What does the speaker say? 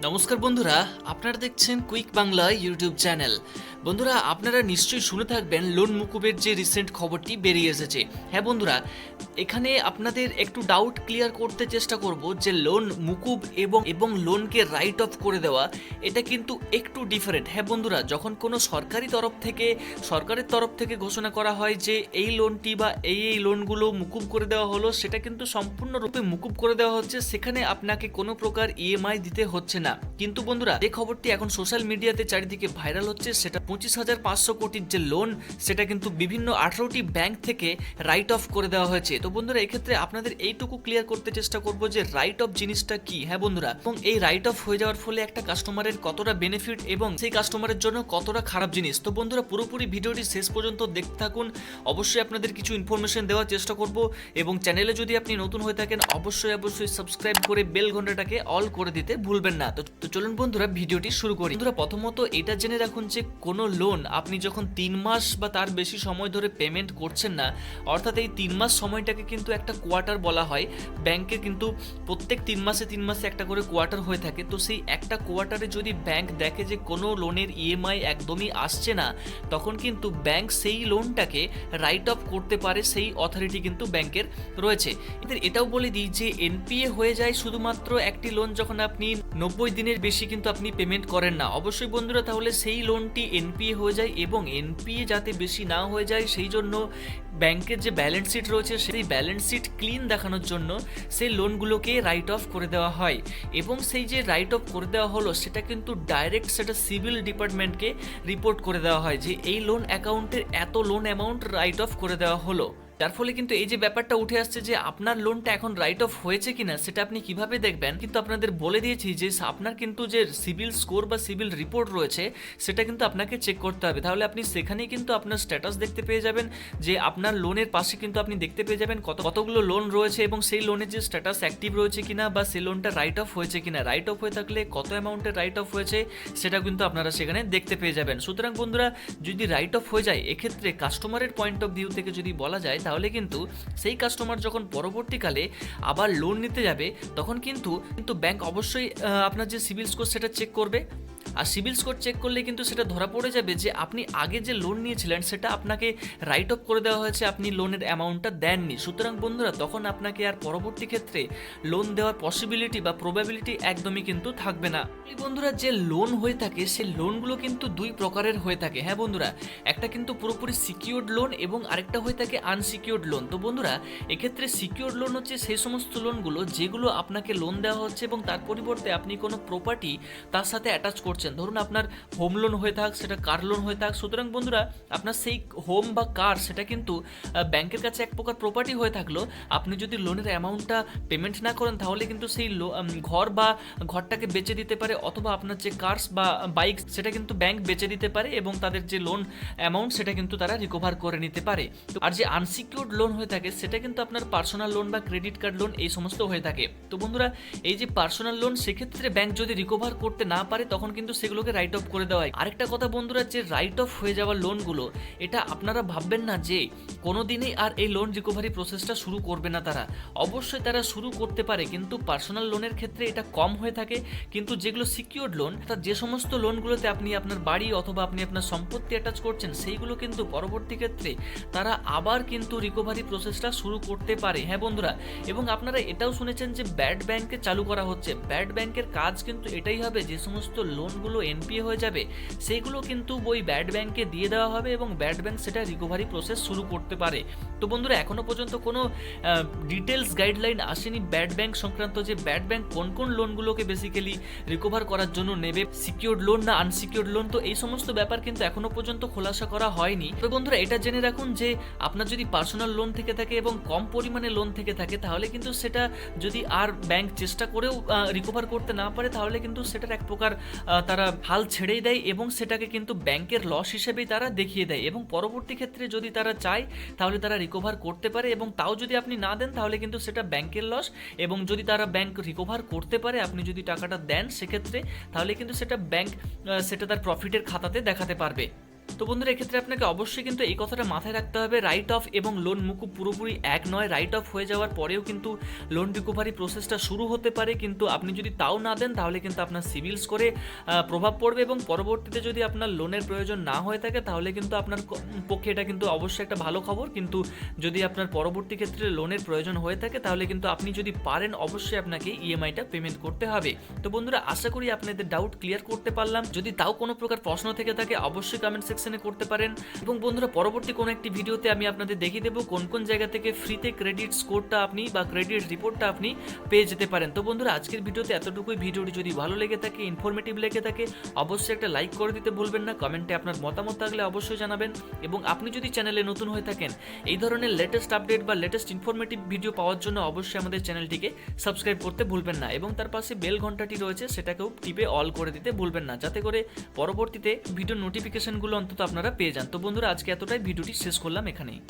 নমস্কার বন্ধুরা, আপনারা দেখছেন কুইক বাংলা ইউটিউব চ্যানেল। বন্ধুরা, আপনারা নিশ্চয়ই শুনে থাকবেন লোন মুকুবের যে রিসেন্ট খবরটি বেরিয়ে এসেছে। হ্যাঁ বন্ধুরা, এখানে আপনাদের একটু ডাউট ক্লিয়ার করতে চেষ্টা করব যে লোন মুকুব এবং লোনকে রাইট অফ করে দেওয়া এটা কিন্তু একটু ডিফারেন্ট। হ্যাঁ বন্ধুরা, যখন কোনো সরকারের তরফ থেকে ঘোষণা করা হয় যে এই লোনটি বা এই লোনগুলো মুকুব করে দেওয়া হলো, সেটা কিন্তু সম্পূর্ণরূপে মুকুব করে দেওয়া হচ্ছে, সেখানে আপনাকে কোনো প্রকার ইএমআই দিতে হচ্ছে না। কিন্তু বন্ধুরা, যে খবরটি এখন সোশ্যাল মিডিয়াতে চারিদিকে ভাইরাল হচ্ছে, সেটা 25,500 কোটির যে লোন, সেটা কিন্তু বিভিন্ন 18টি ব্যাংক থেকে রাইট অফ করে দেওয়া হয়েছে। তো বন্ধুরা, এক্ষেত্রে আপনাদের এইটুকু ক্লিয়ার করতে চেষ্টা করব যে রাইট অফ জিনিসটা কি। হ্যাঁ বন্ধুরা, এবং এই রাইট অফ হয়ে যাওয়ার ফলে একটা কাস্টমারের কতটা বেনিফিট এবং সেই কাস্টমারের জন্য কতটা খারাপ জিনিস। তো বন্ধুরা, পুরোপুরি ভিডিওটি শেষ পর্যন্ত দেখতে থাকুন। অবশ্যই আপনাদের কিছু ইনফরমেশন দেওয়ার চেষ্টা করব, এবং চ্যানেলে যদি আপনি নতুন হয়ে থাকেন অবশ্যই সাবস্ক্রাইব করে বেল ঘন্টাটাকে অল করে দিতে ভুলবেন না। তো চলুন বন্ধুরা, ভিডিওটি শুরু করি। বন্ধুরা, প্রথমত এটা জেনে রাখুন যে কোনো লোন আপনি যখন 3 মাস বা তার বেশি সময় ধরে পেমেন্ট করছেন না, অর্থাৎ এই 3 মাস সময়টাকে কিন্তু একটা কোয়ার্টার বলা হয়। ব্যাংকে কিন্তু প্রত্যেক 3 মাসে একটা করে কোয়ার্টার হয়ে থাকে। তো সেই একটা কোয়ার্টারে যদি ব্যাংক দেখে যে কোনো লোনের ইএমআই একদমই আসছে না, তখন কিন্তু ব্যাংক সেই লোনটাকে রাইট অফ করতে পারে। সেই অথরিটি কিন্তু ব্যাংকের রয়েছে। এটাও বলে দিই যে এনপিএ হয়ে যায় শুধুমাত্র একটি লোন যখন আপনি 90 দিনের বেশি কিন্তু আপনি পেমেন্ট করেন না। অবশ্যই বন্ধুরা, তাহলে সেই লোনটি এনপিএ হয়ে যায়, এবং এনপিএ যাতে বেশি না হয়ে যায় সেই জন্য ব্যাংকের যে ব্যালেন্স শিট রয়েছে সেই ব্যালেন্স শিট ক্লিন দেখানোর জন্য সেই লোনগুলোকে রাইট অফ করে দেওয়া হয়। এবং সেই যে রাইট অফ করে দেওয়া হলো, সেটা কিন্তু ডাইরেক্ট সেটা সিভিল ডিপার্টমেন্টকে রিপোর্ট করে দেওয়া হয় যে এই লোন অ্যাকাউন্টের এত লোন অ্যামাউন্ট রাইট অফ করে দেওয়া হলো। যার ফলে কিন্তু এই যে ব্যাপারটা উঠে আসছে যে আপনার লোনটা এখন রাইট অফ হয়েছে কিনা সেটা আপনি কিভাবে দেখবেন, কিন্তু আপনাদের বলে দিয়েছি যে আপনার কিন্তু যে সিভিল স্কোর বা সিভিল রিপোর্ট রয়েছে সেটা কিন্তু আপনাকে চেক করতে হবে। তাহলে আপনি সেখানেই কিন্তু আপনার স্ট্যাটাস দেখতে পেয়ে যাবেন, যে আপনার লোনের পাশে কিন্তু আপনি দেখতে পেয়ে যাবেন কতগুলো লোন রয়েছে, এবং সেই লোনের যে স্ট্যাটাস অ্যাক্টিভ রয়েছে কিনা বা সেই লোনটা রাইট অফ হয়েছে কিনা। রাইট অফ হয়ে থাকলে কত অ্যামাউন্টের রাইট অফ হয়েছে সেটা কিন্তু আপনারা সেখানে দেখতে পেয়ে যাবেন। সুতরাং বন্ধুরা, যদি রাইট অফ হয়ে যায়, এক্ষেত্রে কাস্টমারের পয়েন্ট অফ ভিউ থেকে যদি বলা যায়, তাহলে কিন্তু সেই কাস্টমার যখন পরবর্তীকালে আবার লোন নিতে যাবে, তখন কিন্তু ব্যাংক অবশ্যই আপনার যে সিভিল স্কোর সেটা চেক করবে। আর সিভিল স্কোর চেক করলে কিন্তু সেটা ধরা পড়ে যাবে যে আপনি আগে যে লোন নিয়েছিলেন সেটা আপনাকে রাইট অফ করে দেওয়া হয়েছে, আপনি লোনের অ্যামাউন্টটা দেননি। সুতরাং বন্ধুরা, তখন আপনাকে আর পরবর্তী ক্ষেত্রে লোন দেওয়ার পসিবিলিটি বা প্রবাবিলিটি একদমই কিন্তু থাকবে না। এই বন্ধুরা, যে লোন হয়ে থাকে সেই লোনগুলো কিন্তু দুই প্রকারের হয়ে থাকে। হ্যাঁ বন্ধুরা, একটা কিন্তু পুরোপুরি সিকিউরড লোন এবং আরেকটা হয়ে থাকে আনসিকিউরড লোন। তো বন্ধুরা, এক্ষেত্রে সিকিউরড লোন হচ্ছে সেই সমস্ত লোনগুলো যেগুলো আপনাকে লোন দেওয়া হচ্ছে এবং তার পরিবর্তে আপনি কোনো প্রপার্টি তার সাথে অ্যাটাচ করছেন। ধরুন আপনার হোম লোন হয়ে থাক, সেটা কার লোন হয়ে থাক। সুতরাং বন্ধুরা, আপনার সেই হোম বা কার সেটা কিন্তু ব্যাংকের কাছে এক প্রকার প্রপার্টি হয়ে থাকলো। আপনি যদি লোনের অ্যামাউন্টটা পেমেন্ট না করেন, তাহলে কিন্তু সেই ঘরটাকে বেচে দিতে পারে, অথবা আপনার যে কার্স বা বাইক সেটা কিন্তু ব্যাংক বেচে দিতে পারে, এবং তাদের যে লোন অ্যামাউন্ট সেটা কিন্তু তারা রিকভার করে নিতে পারে। আর যে আনসিকিউরড লোন হয়ে থাকে সেটা কিন্তু আপনার পার্সোনাল লোন বা ক্রেডিট কার্ড লোন এই সমস্ত হয়ে থাকে। তো বন্ধুরা, এই যে পার্সোনাল লোন, সেক্ষেত্রে ব্যাংক যদি রিকভার করতে না পারে, তখন কিন্তু সেগুলোকে রাইট অফ করে দেওয়া হয়। আরেকটা কথা বন্ধুরা, যে রাইট অফ হয়ে যাওয়া লোনগুলো, এটা আপনারা ভাববেন না যে কোনোদিনই আর এই লোন রিকভারি প্রসেসটা শুরু করবে না। তারা অবশ্যই তারা শুরু করতে পারে, কিন্তু পার্সোনাল লোনের ক্ষেত্রে এটা কম হয়ে থাকে। কিন্তু যেগুলো সিকিউরড লোন, অর্থাৎ যে সমস্ত লোনগুলোতে আপনি আপনার বাড়ি অথবা আপনি আপনার সম্পত্তি অ্যাটাচ করছেন, সেইগুলো কিন্তু পরবর্তী ক্ষেত্রে তারা আবার কিন্তু রিকভারি প্রসেসটা শুরু করতে পারে। হ্যাঁ বন্ধুরা, এবং আপনারা এটাও শুনেছেন যে ব্যাড ব্যাংকে চালু করা হচ্ছে। ব্যাড ব্যাংকের কাজ কিন্তু এটাই হবে, যে সমস্ত লোনগুলো এনপিএ হয়ে যাবে সেইগুলো কিন্তু ওই ব্যাড ব্যাংকে দিয়ে দেওয়া হবে, এবং ব্যাড ব্যাংক সেটা রিকভারি প্রসেস শুরু করতে পারে। তো বন্ধুরা, এখনো পর্যন্ত কোনো ডিটেলস গাইডলাইন আসেনি ব্যাড ব্যাংক সংক্রান্ত, যে ব্যাড ব্যাংক কোন লোনগুলোকে বেসিক্যালি রিকভার করার জন্য নেবে, সিকিউরড লোন না আনসিকিউরড লোন। তো এই সমস্ত ব্যাপার কিন্তু এখনো পর্যন্ত খোলাসা করা হয়নি। তো বন্ধুরা, এটা জেনে রাখুন যে আপনার যদি পার্সোনাল লোন থেকে থাকে এবং কম পরিমাণে লোন থেকে থাকে, তাহলে কিন্তু সেটা যদি আর ব্যাংক চেষ্টা করেও রিকভার করতে না পারে, তাহলে কিন্তু সেটার এক প্রকার তারা হাল ছেড়েই দেয়, এবং সেটাকে কিন্তু ব্যাংকের লস হিসেবেই তারা দেখিয়ে দেয়। এবং পরবর্তী ক্ষেত্রে যদি তারা চায়, তাহলে তারা রিকভার করতে পারে, এবং তাও যদি আপনি না দেন, তাহলে কিন্তু সেটা ব্যাংকের লস। এবং যদি তারা ব্যাংক রিকভার করতে পারে, আপনি যদি টাকাটা দেন, সেক্ষেত্রে তাহলে কিন্তু সেটা ব্যাংক সেটা তার প্রফিটের খাতাতে দেখাতে পারবে। তো বন্ধুরা এক্ষেত্রে আপনাকে অবশ্যই কিন্তু এই কথাটা মাথায় রাখতে হবে, রাইট অফ এবং লোন মুকুব পুরোপুরি এক নয়। রাইট অফ হয়ে যাওয়ার পরেও কিন্তু লোন রিকভারি প্রসেসটা শুরু হতে পারে, কিন্তু আপনি যদি তাও না দেন তাহলে কিন্তু আপনার সিভিল স্কোরে প্রভাব পড়বে এবং পরবর্তীতে যদি আপনার লোনের প্রয়োজন না হয়ে থাকে তাহলে কিন্তু আপনার পক্ষে এটা কিন্তু অবশ্যই একটা ভালো খবর। কিন্তু যদি আপনার পরবর্তী ক্ষেত্রে লোনের প্রয়োজন হয়ে থাকে তাহলে কিন্তু আপনি যদি পারেন অবশ্যই আপনাকে ইএমআইটা পেমেন্ট করতে হবে। তো বন্ধুরা আশা করি আপনাদের ডাউট ক্লিয়ার করতে পারলাম। যদি তাও কোনো প্রকার প্রশ্ন থেকে থাকে অবশ্যই কমেন্ট সেকশনে করতে পারেন, এবং বন্ধুরা পরবর্তী কোনো একটি ভিডিওতে আমি আপনাদের দেখিয়ে দেবো কোন কোন জায়গা থেকে ফ্রিতে ক্রেডিট স্কোরটা আপনি বা ক্রেডিট রিপোর্টটা আপনি পেয়ে যেতে পারেন। তো বন্ধুরা আজকের ভিডিওতে এতটুকুই। ভিডিওটি যদি ভালো লেগে থাকে, ইনফরমেটিভ লেগে থাকে, অবশ্যই একটা লাইক করে দিতে ভুলবেন না। কমেন্টে আপনার মতামত থাকলে অবশ্যই জানাবেন, এবং আপনি যদি চ্যানেলে নতুন হয়ে থাকেন এই ধরনের লেটেস্ট আপডেট বা লেটেস্ট ইনফরমেটিভ ভিডিও পাওয়ার জন্য অবশ্যই আমাদের চ্যানেলটিকে সাবস্ক্রাইব করতে ভুলবেন না, এবং তার পাশে বেল ঘন্টাটি রয়েছে সেটাকেও টিপে অল করে দিতে ভুলবেন না, যাতে করে পরবর্তীতে ভিডিও নোটিফিকেশনগুলো অন্তত আপনারা পেয়ে যান। তো বন্ধুরা আজকে এতটাই, ভিডিওটি শেষ করলাম এখানেই।